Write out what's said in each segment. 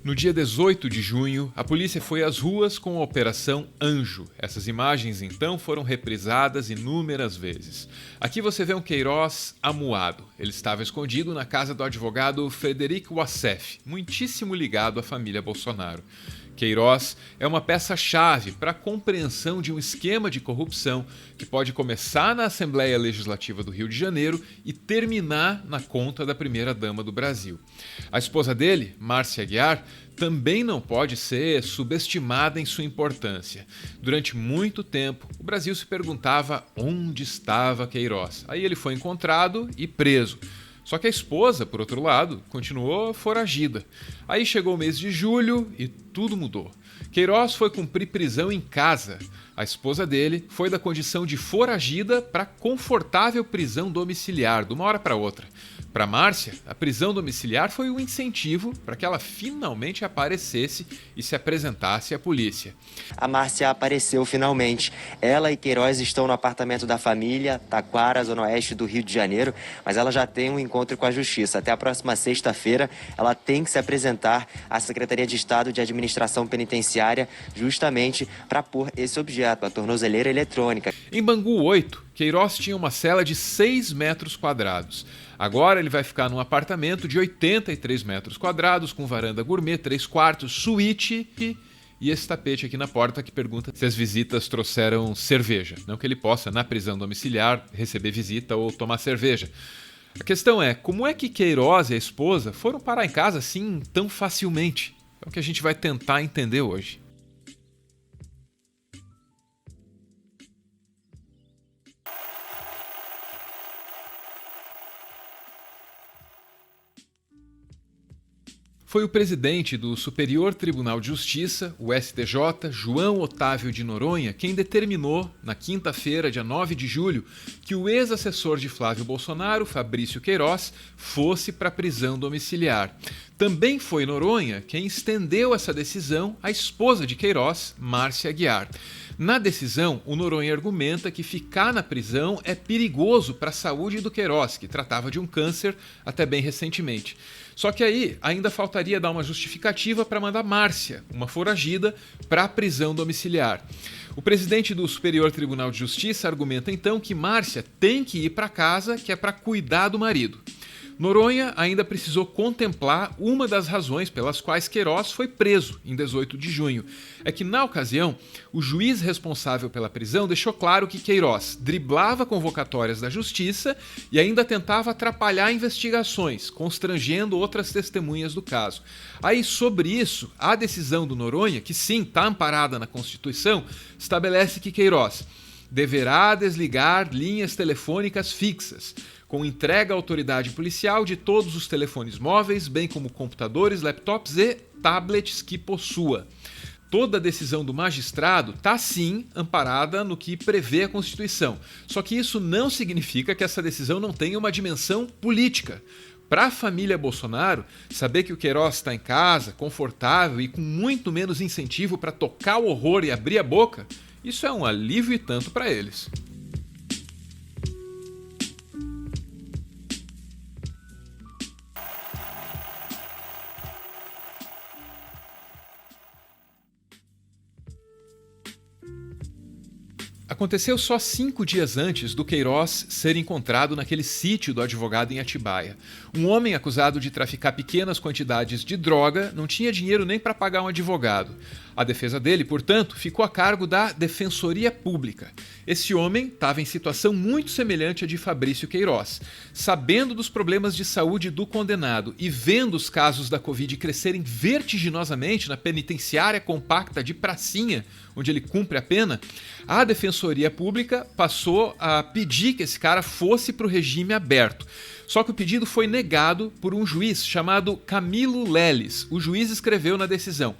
No dia 18 de junho, a polícia foi às ruas com a Operação Anjo. Essas imagens, então, foram reprisadas inúmeras vezes. Aqui você vê um Queiroz amuado. Ele estava escondido na casa do advogado Frederic Wassef, muitíssimo ligado à família Bolsonaro. Queiroz é uma peça-chave para a compreensão de um esquema de corrupção que pode começar na Assembleia Legislativa do Rio de Janeiro e terminar na conta da primeira-dama do Brasil. A esposa dele, Márcia Aguiar, também não pode ser subestimada em sua importância. Durante muito tempo, o Brasil se perguntava onde estava Queiroz. Aí ele foi encontrado e preso. Só que a esposa, por outro lado, continuou foragida. Aí chegou o mês de julho e tudo mudou. Queiroz foi cumprir prisão em casa. A esposa dele foi da condição de foragida para confortável prisão domiciliar, de uma hora para outra. Para Márcia, a prisão domiciliar foi um incentivo para que ela finalmente aparecesse e se apresentasse à polícia. A Márcia apareceu finalmente. Ela e Queiroz estão no apartamento da família, Taquara, zona oeste do Rio de Janeiro, mas ela já tem um encontro com a Justiça. Até a próxima sexta-feira, ela tem que se apresentar à Secretaria de Estado de Administração Penitenciária, justamente para pôr esse objeto, a tornozeleira eletrônica. Em Bangu 8, Queiroz tinha uma cela de 6 metros quadrados. Agora ele vai ficar num apartamento de 83 metros quadrados, com varanda gourmet, 3 quartos, suíte e esse tapete aqui na porta que pergunta se as visitas trouxeram cerveja. Não que ele possa, na prisão domiciliar, receber visita ou tomar cerveja. A questão é, como é que Queiroz e a esposa foram parar em casa assim tão facilmente? É o que a gente vai tentar entender hoje. Foi o presidente do Superior Tribunal de Justiça, o STJ, João Otávio de Noronha, quem determinou, na quinta-feira, dia 9 de julho, que o ex-assessor de Flávio Bolsonaro, Fabrício Queiroz, fosse para a prisão domiciliar. Também foi Noronha quem estendeu essa decisão à esposa de Queiroz, Márcia Aguiar. Na decisão, o Noronha argumenta que ficar na prisão é perigoso para a saúde do Queiroz, que tratava de um câncer até bem recentemente. Só que aí ainda faltaria dar uma justificativa para mandar Márcia, uma foragida, para a prisão domiciliar. O presidente do Superior Tribunal de Justiça argumenta então que Márcia tem que ir para casa, que é para cuidar do marido. Noronha ainda precisou contemplar uma das razões pelas quais Queiroz foi preso em 18 de junho. É que, na ocasião, o juiz responsável pela prisão deixou claro que Queiroz driblava convocatórias da justiça e ainda tentava atrapalhar investigações, constrangendo outras testemunhas do caso. Aí, sobre isso, a decisão do Noronha, que sim, está amparada na Constituição, estabelece que Queiroz deverá desligar linhas telefônicas fixas, com entrega à autoridade policial de todos os telefones móveis, bem como computadores, laptops e tablets que possua. Toda a decisão do magistrado está, sim, amparada no que prevê a Constituição. Só que isso não significa que essa decisão não tenha uma dimensão política. Para a família Bolsonaro, saber que o Queiroz está em casa, confortável e com muito menos incentivo para tocar o horror e abrir a boca, isso é um alívio e tanto para eles. Aconteceu só 5 dias antes do Queiroz ser encontrado naquele sítio do advogado em Atibaia. Um homem acusado de traficar pequenas quantidades de droga não tinha dinheiro nem para pagar um advogado. A defesa dele, portanto, ficou a cargo da Defensoria Pública. Esse homem estava em situação muito semelhante à de Fabrício Queiroz. Sabendo dos problemas de saúde do condenado e vendo os casos da Covid crescerem vertiginosamente na penitenciária compacta de Pracinha, onde ele cumpre a pena, a Defensoria Pública passou a pedir que esse cara fosse para o regime aberto. Só que o pedido foi negado por um juiz chamado Camilo Leles. O juiz escreveu na decisão: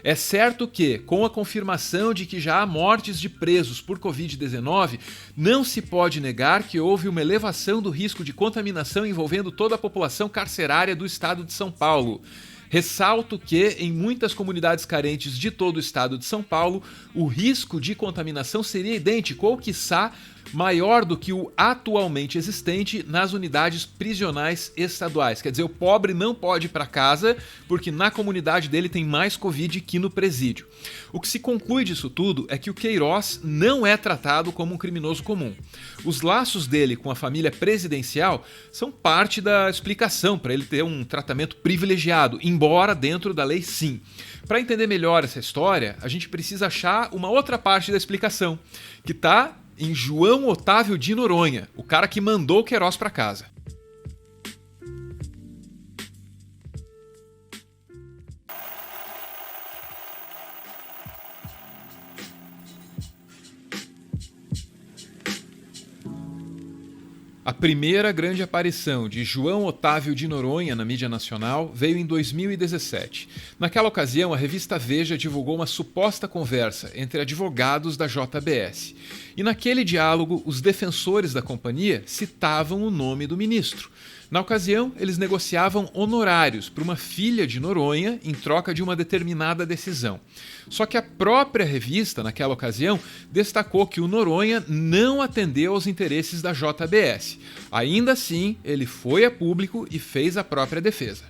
é certo que, com a confirmação de que já há mortes de presos por Covid-19, não se pode negar que houve uma elevação do risco de contaminação envolvendo toda a população carcerária do estado de São Paulo. Ressalto que, em muitas comunidades carentes de todo o estado de São Paulo, o risco de contaminação seria idêntico ou, quiçá, maior do que o atualmente existente nas unidades prisionais estaduais. Quer dizer, o pobre não pode ir para casa porque na comunidade dele tem mais Covid que no presídio. O que se conclui disso tudo é que o Queiroz não é tratado como um criminoso comum. Os laços dele com a família presidencial são parte da explicação para ele ter um tratamento privilegiado, embora dentro da lei sim. Para entender melhor essa história, a gente precisa achar uma outra parte da explicação, que está em João Otávio de Noronha, o cara que mandou o Queiroz para casa. A primeira grande aparição de João Otávio de Noronha na mídia nacional veio em 2017. Naquela ocasião, a revista Veja divulgou uma suposta conversa entre advogados da JBS. E naquele diálogo, os defensores da companhia citavam o nome do ministro. Na ocasião, eles negociavam honorários para uma filha de Noronha em troca de uma determinada decisão. Só que a própria revista, naquela ocasião, destacou que o Noronha não atendeu aos interesses da JBS. Ainda assim, ele foi a público e fez a própria defesa.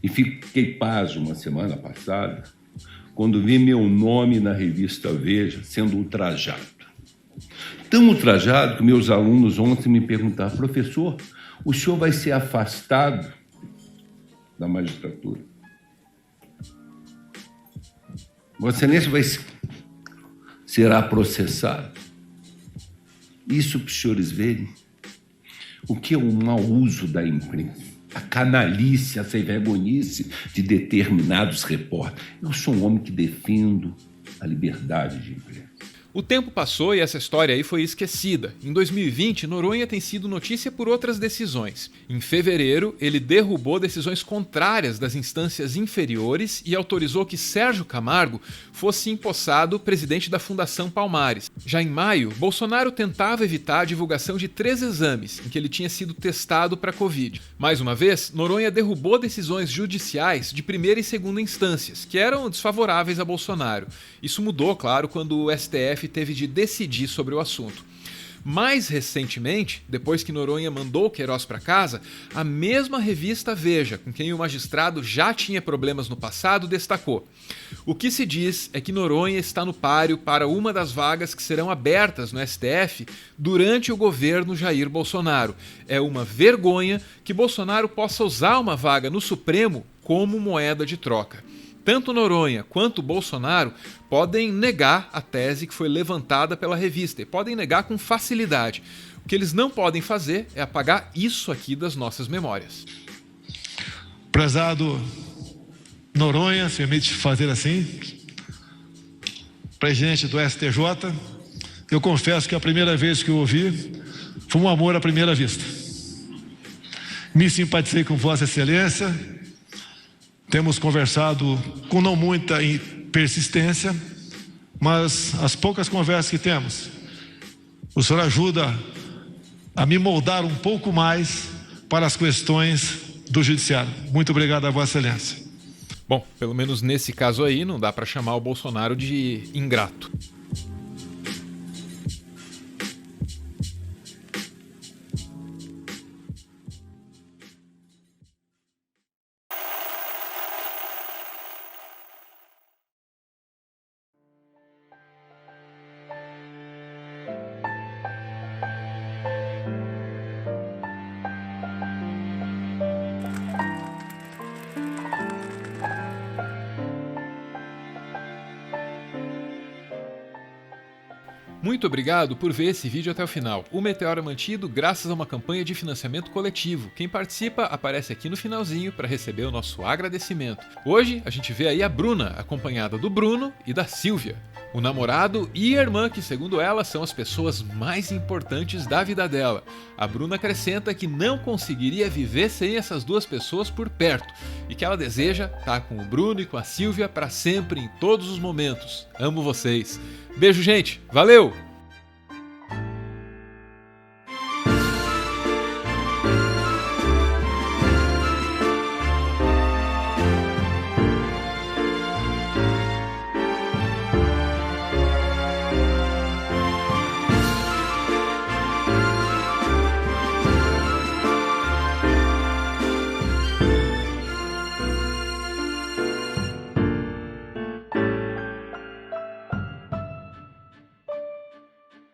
E fiquei pasmo uma semana passada quando vi meu nome na revista Veja sendo ultrajado. Tão ultrajado que meus alunos ontem me perguntaram: professor, o senhor vai ser afastado da magistratura? Vossa Excelência será processado. Isso para os senhores verem o que é o mau uso da imprensa, a canalice, a sem-vergonhice de determinados repórteres. Eu sou um homem que defendo a liberdade de imprensa. O tempo passou e essa história aí foi esquecida. Em 2020, Noronha tem sido notícia por outras decisões. Em fevereiro, ele derrubou decisões contrárias das instâncias inferiores e autorizou que Sérgio Camargo fosse empossado presidente da Fundação Palmares. Já em maio, Bolsonaro tentava evitar a divulgação de 3 exames em que ele tinha sido testado para Covid. Mais uma vez, Noronha derrubou decisões judiciais de primeira e segunda instâncias, que eram desfavoráveis a Bolsonaro. Isso mudou, claro, quando o STF teve de decidir sobre o assunto. Mais recentemente, depois que Noronha mandou o Queiroz para casa, a mesma revista Veja, com quem o magistrado já tinha problemas no passado, destacou: o que se diz é que Noronha está no páreo para uma das vagas que serão abertas no STF durante o governo Jair Bolsonaro. É uma vergonha que Bolsonaro possa usar uma vaga no Supremo como moeda de troca. Tanto Noronha quanto Bolsonaro podem negar a tese que foi levantada pela revista e podem negar com facilidade. O que eles não podem fazer é apagar isso aqui das nossas memórias. Prezado Noronha, se permite fazer assim, presidente do STJ, eu confesso que a primeira vez que eu ouvi foi um amor à primeira vista. Me simpatizei com Vossa Excelência. Temos conversado com não muita persistência, mas as poucas conversas que temos, o senhor ajuda a me moldar um pouco mais para as questões do judiciário. Muito obrigado a Vossa Excelência. Bom, pelo menos nesse caso aí, não dá para chamar o Bolsonaro de ingrato. Muito obrigado por ver esse vídeo até o final. O Meteoro é mantido graças a uma campanha de financiamento coletivo. Quem participa aparece aqui no finalzinho para receber o nosso agradecimento. Hoje a gente vê aí a Bruna, acompanhada do Bruno e da Silvia. O namorado e a irmã, que segundo ela são as pessoas mais importantes da vida dela. A Bruna acrescenta que não conseguiria viver sem essas duas pessoas por perto e que ela deseja estar com o Bruno e com a Silvia para sempre, em todos os momentos. Amo vocês. Beijo, gente. Valeu!